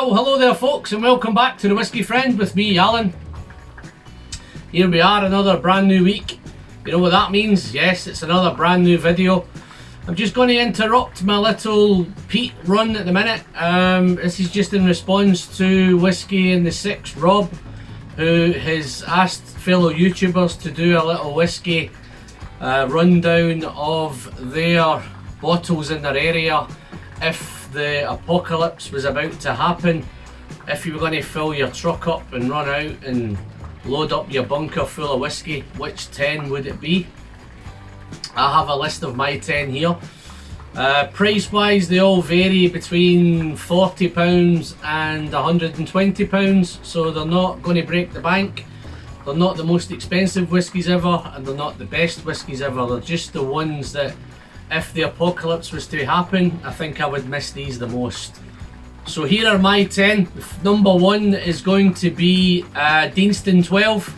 Well, hello there folks, and welcome back to the Whiskey Friend with me, Alan. Here we are, another brand new week. You know what that means? Yes, it's another brand new video. I'm just going to interrupt my little peat run at the minute. This is just in response to Whiskey in the Six, Rob, who has asked fellow YouTubers to do a little whiskey rundown of their bottles in their area if the apocalypse was about to happen. If you were going to fill your truck up and run out and load up your bunker full of whiskey, which 10 would it be? I have a list of my 10 here. Price wise, they all vary between £40 and £120, so they're not going to break the bank. They're not the most expensive whiskies ever, and they're not the best whiskies ever. They're just the ones that, if the apocalypse was to happen, I think I would miss these the most. So here are my 10. Number 1 is going to be Deanston 12.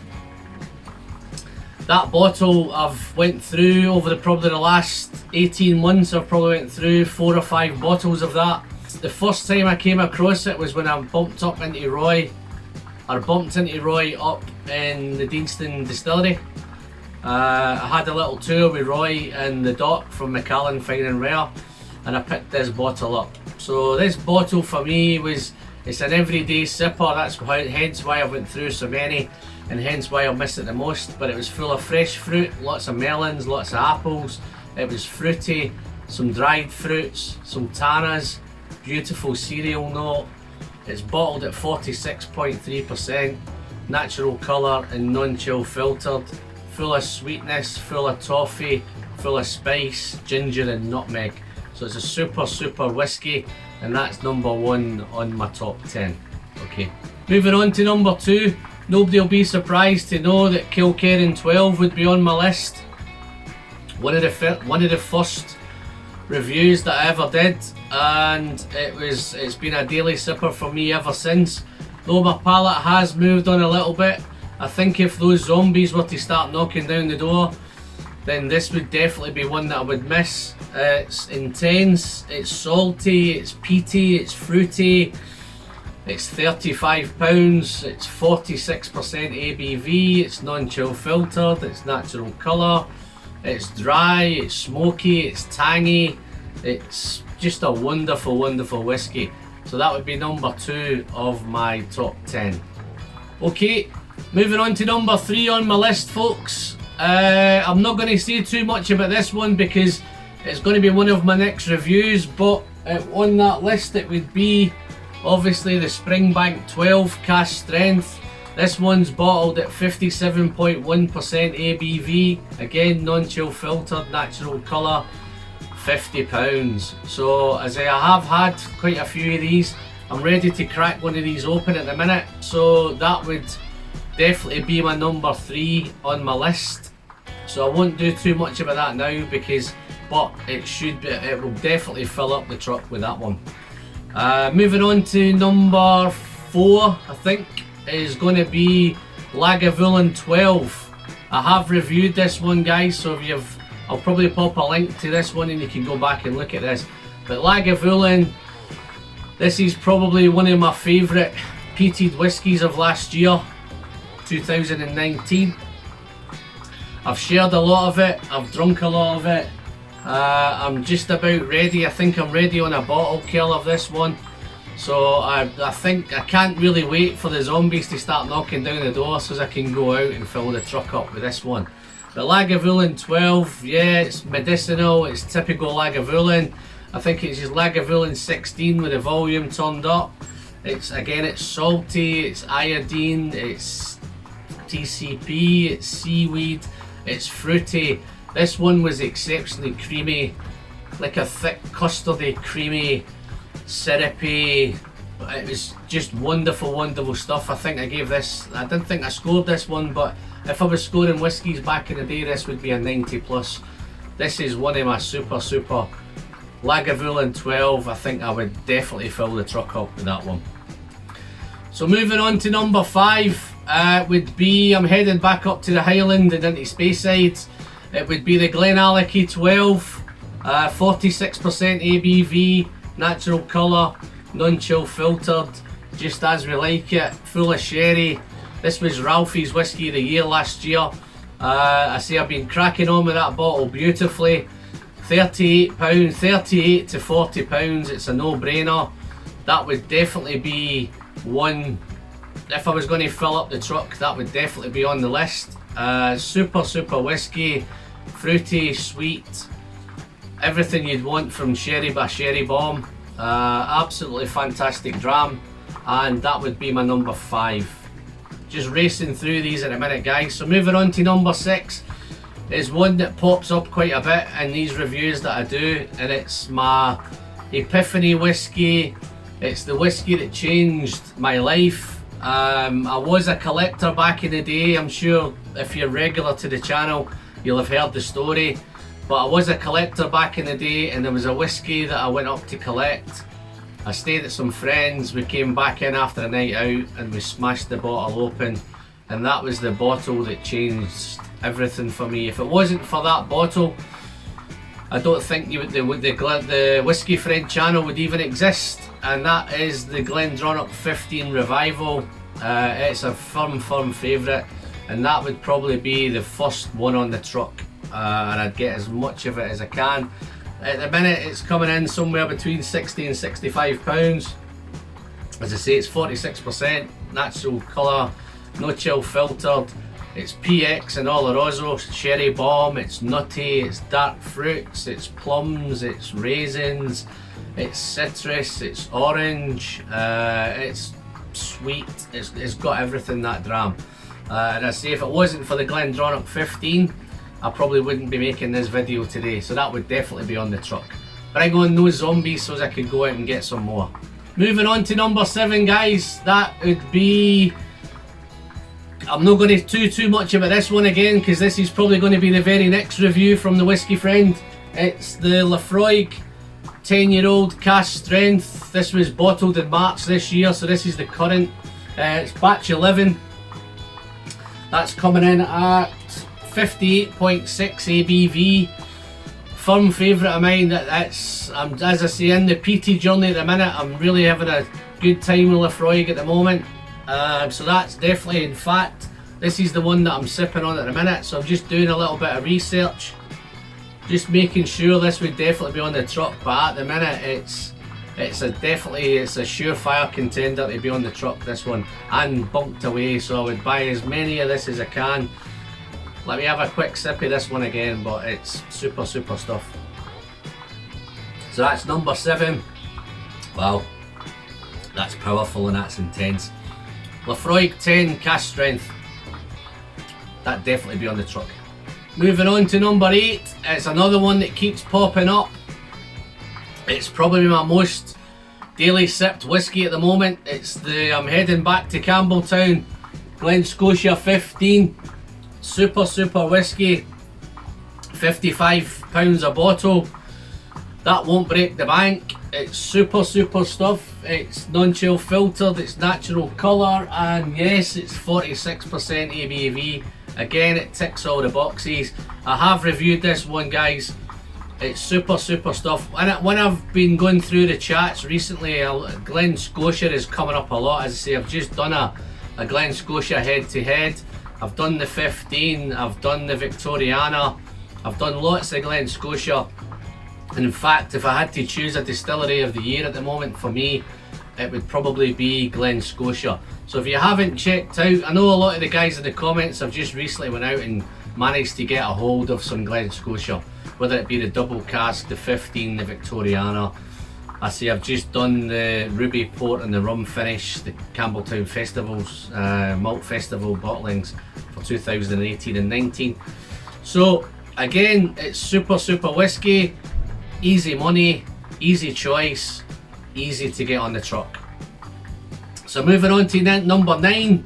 That bottle I've went through over probably the last 18 months. I've probably went through 4 or 5 bottles of that. The first time I came across it was when I bumped into Roy up in the Deanston distillery. I had a little tour with Roy and the Doc from Macallan Fine and Rare, and I picked this bottle up. So this bottle for me it's an everyday sipper. That's hence why I went through so many, and hence why I miss it the most. But it was full of fresh fruit, lots of melons, lots of apples. It was fruity, some dried fruits, some tannas, beautiful cereal note. It's bottled at 46.3%, natural colour and non-chill filtered. Full of sweetness, full of toffee, full of spice, ginger and nutmeg. So it's a super whiskey, and that's number 1 on my top 10. Okay, moving on to number 2. Nobody will be surprised to know that Kilkerran 12 would be on my list. One of the first reviews that I ever did, and it's been a daily sipper for me ever since. Though my palate has moved on a little bit, I think if those zombies were to start knocking down the door, then this would definitely be one that I would miss. It's intense, it's salty, it's peaty, it's fruity. It's £35, it's 46% ABV, it's non-chill filtered, it's natural colour, it's dry, it's smoky, it's tangy. It's just a wonderful whiskey. So that would be number 2 of my top 10. Okay, moving on to number 3 on my list, folks. I'm not going to say too much about this one because it's going to be one of my next reviews, but on that list it would be obviously the Springbank 12 cask strength. This one's bottled at 57.1% ABV, again non-chill filtered, natural colour, £50. So as I have had quite a few of these, I'm ready to crack one of these open at the minute, so that would definitely be my number 3 on my list. So I won't do too much about that now but it will definitely fill up the truck with that one. Moving on to number 4, I think, is going to be Lagavulin 12. I have reviewed this one, guys, so I'll probably pop a link to this one and you can go back and look at this. But Lagavulin, this is probably one of my favourite peated whiskies of last year, 2019. I've shared a lot of it, I've drunk a lot of it. I'm just about ready. I think I'm ready on a bottle kill of this one. So I think I can't really wait for the zombies to start knocking down the door so I can go out and fill the truck up with this one. The Lagavulin 12, yeah, it's medicinal, it's typical Lagavulin. I think it's just Lagavulin 16 with the volume turned up. It's salty, it's iodine, it's TCP, it's seaweed, it's fruity. This one was exceptionally creamy, like a thick custardy, creamy, syrupy. It was just wonderful stuff. I think I didn't think I scored this one, but if I was scoring whiskies back in the day, this would be a 90+. This is one of my super Lagavulin 12. I think I would definitely fill the truck up with that one. So moving on to number 5, would be, I'm heading back up to the Highland and into Speyside. It would be the Glenallachie 12, 46% ABV, natural colour, non-chill filtered, just as we like it, full of sherry. This was Ralphie's Whiskey of the Year last year. I say I've been cracking on with that bottle beautifully. £38, 38 to £40, it's a no-brainer. That would definitely be one, if I was going to fill up the truck, that would definitely be on the list. Super whiskey, fruity, sweet, everything you'd want from Sherry by Sherry Bomb. Absolutely fantastic dram, and that would be my number 5. Just racing through these in a minute, guys. So moving on to number 6 is one that pops up quite a bit in these reviews that I do, and it's my Epiphany whiskey. It's the whiskey that changed my life. I was a collector back in the day. I'm sure if you're regular to the channel, you'll have heard the story. But I was a collector back in the day, and there was a whiskey that I went up to collect. I stayed at some friends, we came back in after a night out and we smashed the bottle open, and that was the bottle that changed everything for me. If it wasn't for that bottle, I don't think the Whiskey Friend channel would even exist, and that is the Glendronach 15 Revival. It's a firm favourite, and that would probably be the first one on the truck, and I'd get as much of it as I can. At the minute it's coming in somewhere between 60 and 65 pounds. As I say, it's 46% natural colour, no chill filtered. It's PX and Oloroso, Sherry Bomb, it's nutty, it's dark fruits, it's plums, it's raisins, it's citrus, it's orange, it's sweet, it's got everything, that dram. And I say, if it wasn't for the Glendronach 15, I probably wouldn't be making this video today, so that would definitely be on the truck. Bring on those zombies so I could go out and get some more. Moving on to number 7, guys, that would be... I'm not going to do too much about this one again, because this is probably going to be the very next review from the Whiskey Friend. It's the Laphroaig 10-year-old cask strength. This was bottled in March this year, so this is the current. It's batch 11. That's coming in at 58.6 ABV. Firm favourite of mine. As I say, in the PT journey at the minute, I'm really having a good time with Laphroaig at the moment. So that's definitely, in fact, this is the one that I'm sipping on at the minute. So I'm just doing a little bit of research, just making sure this would definitely be on the truck. But at the minute, it's a surefire contender to be on the truck, this one, and bunked away. So I would buy as many of this as I can. Let me have a quick sip of this one again, but it's super stuff. So that's number 7. Wow, that's powerful and that's intense. Laphroaig 10 cask strength. That'd definitely be on the truck. Moving on to number 8, it's another one that keeps popping up. It's probably my most daily sipped whiskey at the moment. I'm heading back to Campbelltown, Glen Scotia 15. Super whiskey, £55 a bottle. That won't break the bank. It's super stuff. It's non-chill filtered, it's natural colour, and yes, it's 46% ABV. Again, it ticks all the boxes. I have reviewed this one, guys. It's super stuff. And when I've been going through the chats recently, Glen Scotia is coming up a lot. As I say, I've just done a Glen Scotia head-to-head. I've done the 15, I've done the Victoriana, I've done lots of Glen Scotia. And in fact, if I had to choose a distillery of the year at the moment, for me, it would probably be Glen Scotia. So if you haven't checked out, I know a lot of the guys in the comments have just recently went out and managed to get a hold of some Glen Scotia, whether it be the double cask, the 15, the Victoriana. I see I've just done the Ruby Port and the rum finish, the Campbelltown Festivals, Malt Festival bottlings for 2018 and 19. So again, it's super whiskey, easy money, easy choice, easy to get on the truck. So moving on to number 9.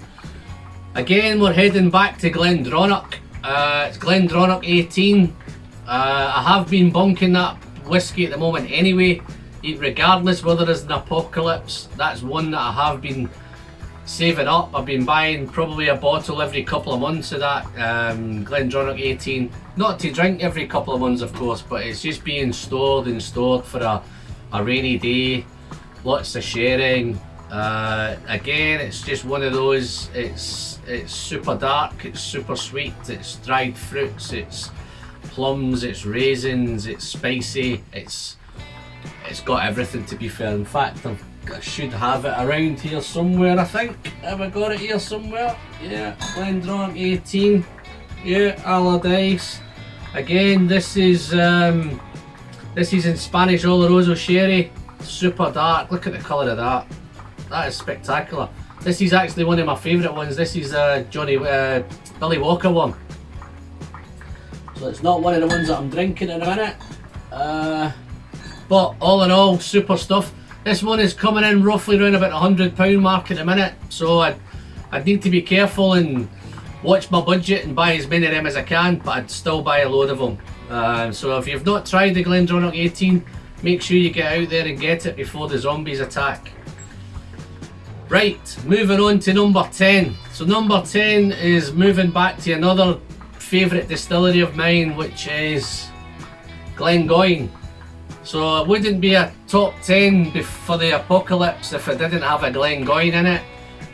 Again, we're heading back to Glendronach. It's Glendronach 18. I have been bunking that whiskey at the moment anyway. Regardless whether there's an apocalypse, that's one that I have been saving up. I've been buying probably a bottle every couple of months of that Glendronach 18. Not to drink every couple of months, of course, but it's just being stored for a rainy day. Lots of sharing. Again, it's just one of those, it's super dark, it's super sweet, it's dried fruits, it's plums, it's raisins, it's spicy, it's got everything, to be fair. In fact, I should have it around here somewhere, I think. Have I got it here somewhere? Yeah, GlenDronach 18. Yeah, Allardyce. Again, this is in Spanish Oloroso Sherry. Super dark. Look at the colour of that. That is spectacular. This is actually one of my favourite ones. This is Billy Walker one. So it's not one of the ones that I'm drinking in a minute. But all in all, super stuff. This one is coming in roughly around about £100 mark at the minute. So I'd need to be careful and watch my budget and buy as many of them as I can, but I'd still buy a load of them. So if you've not tried the GlenDronach 18, make sure you get out there and get it before the zombies attack. Right, moving on to number 10. So number 10 is moving back to another favourite distillery of mine, which is Glengoyne. So it wouldn't be a top 10 for the apocalypse if it didn't have a Glengoyne in it.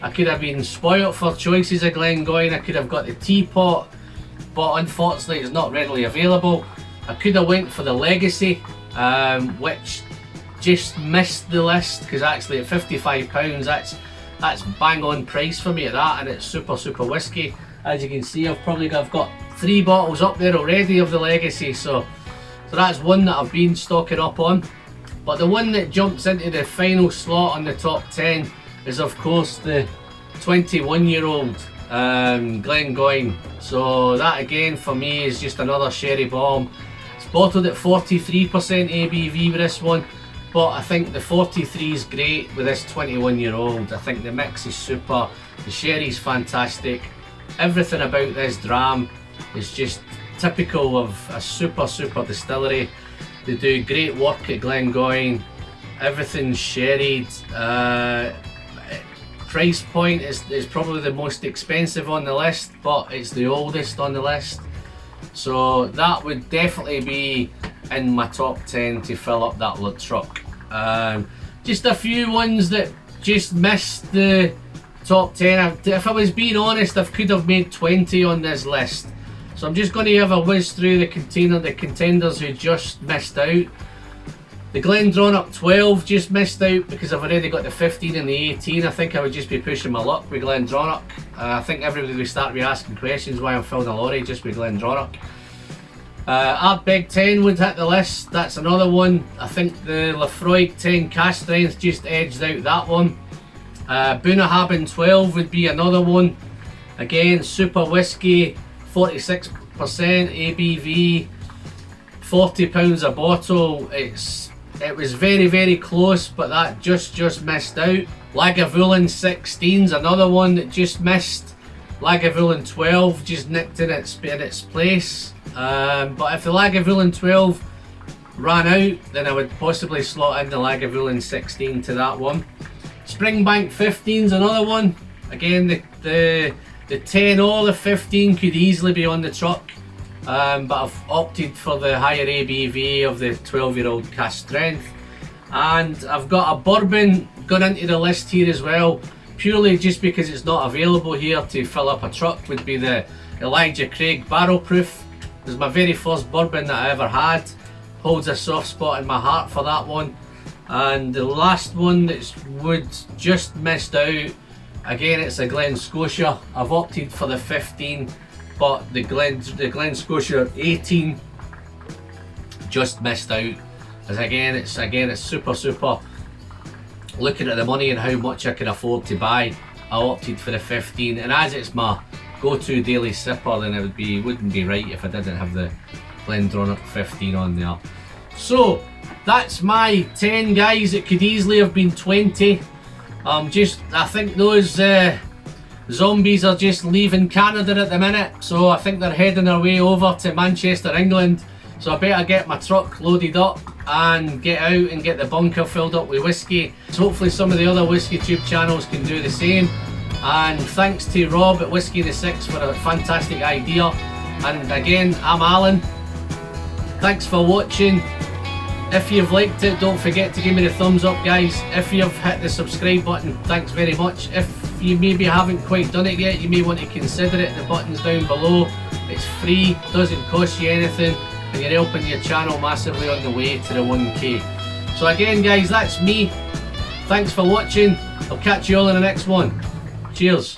I could have been spoilt for choices of Glengoyne. I could have got the teapot, but unfortunately it's not readily available. I could have went for the Legacy, which just missed the list, because actually at £55 that's bang on price for me at that, and it's super whiskey. As you can see, I've got 3 bottles up there already of the Legacy, so that's one that I've been stocking up on. But the one that jumps into the final slot on the top 10 is of course the 21-year-old Glengoyne. So that again for me is just another sherry bomb. It's bottled at 43% ABV with this one, but I think the 43 is great with this 21-year-old. I think the mix is super, the sherry's fantastic. Everything about this dram is just typical of a super distillery. They do great work at Glengoyne. Everything's sherried. Price point is probably the most expensive on the list, but it's the oldest on the list. So that would definitely be in my top 10 to fill up that truck. Just a few ones that just missed the top 10. If I was being honest, I could have made 20 on this list. So I'm just going to have a whiz through the contenders who just missed out. The GlenDronach 12 just missed out because I've already got the 15 and the 18. I think I would just be pushing my luck with GlenDronach. I think everybody will start be asking questions why I'm filling a lorry just with GlenDronach. Ardbeg 10 would hit the list. That's another one. I think the Laphroaig 10 cask strength just edged out that one. Bunnahabhain 12 would be another one. Again, super whiskey, 46% ABV, £40 a bottle. It was very close, but that just missed out. Lagavulin 16 is another one that just missed. Lagavulin 12 just nicked in its place. But if the Lagavulin 12 ran out, then I would possibly slot in the Lagavulin 16 to that one. Springbank 15 is another one. Again, the 10 or the 15 could easily be on the truck. But I've opted for the higher ABV of the 12-year-old cask strength. And I've got a bourbon gone into the list here as well, purely just because it's not available here to fill up a truck, would be the Elijah Craig Barrel Proof. It was my very first bourbon that I ever had. Holds a soft spot in my heart for that one. And the last one that just missed out, again it's a Glen Scotia. I've opted for the 15, but the Glen Scotia 18 just missed out. As again it's super. Looking at the money and how much I can afford to buy, I opted for the 15, and as it's my go-to daily sipper, then it wouldn't be right if I didn't have the GlenDronach 15 on there. So that's my 10, guys. It could easily have been 20. I think those zombies are just leaving Canada at the minute, so I think they're heading their way over to Manchester, England. So I better get my truck loaded up and get out and get the bunker filled up with whiskey. So hopefully some of the other Whiskey Tube channels can do the same. And thanks to Rob at Whiskey the Six for a fantastic idea. And again, I'm Alan. Thanks for watching. If you've liked it, don't forget to give me the thumbs up, guys. If you've hit the subscribe button, thanks very much. If you maybe haven't quite done it yet, you may want to consider it. The button's down below. It's free, doesn't cost you anything, and you're helping your channel massively on the way to the 1K. So again, guys, that's me. Thanks for watching. I'll catch you all in the next one. Cheers.